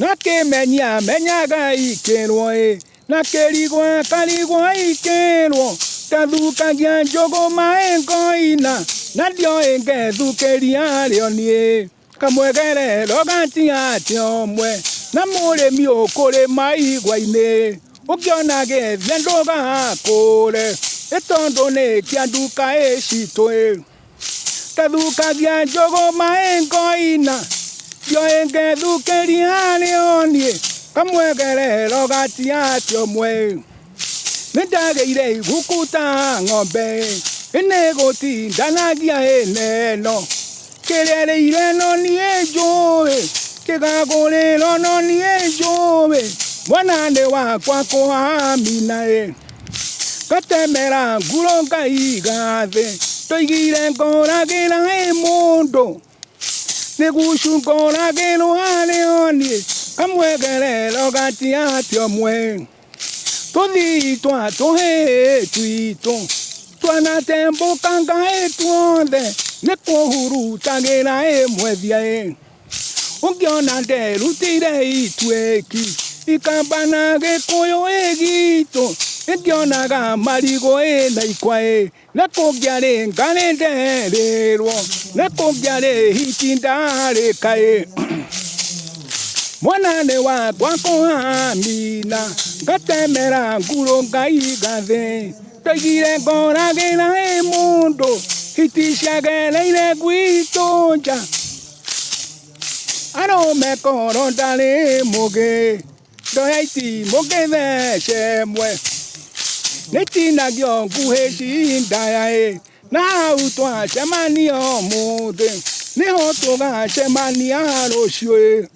na ke menya ga ikelwo na keligwa kaligwa ikelwo taduka gya jogo maengo ina na dio enge dukeria leonie kamwegere logati atio mwe na mure mi okore mai gwaine ukiona ge vyendoga kore etondo ne kianduka eshitoe taduka gya jogo maengo ina dio enge dukeria leonie kamwegere logati atio mwe Nitageire gukuta ng'ombe inegoti ndanagia eneno kerere no ni ejoe kigagore no ni ejoe mwanane wakwa kuhamina katemera nguronga igathe toigire ngoragira mundu nigucungoragirwo leoni kamwegere logati atio mwe Todi twa tohe tuito twana tembo kanga etuonde neko huru tagera mwethia ungiona nderutire itweki ikambana gikuyu egito ingionaga marigo na ikwa neko ngiare ngane ndererwo neko ngiare hitinda kae Mwanane wakwa kuhamina gatemera nguronga igathe toigire ngoragira mundu hiticiagereire gwitonja arome koro ndari mugi ndoyaiti mugithece mwe nitinagio nguhi cindaya na au twacemania muthi niho tugacemania rucio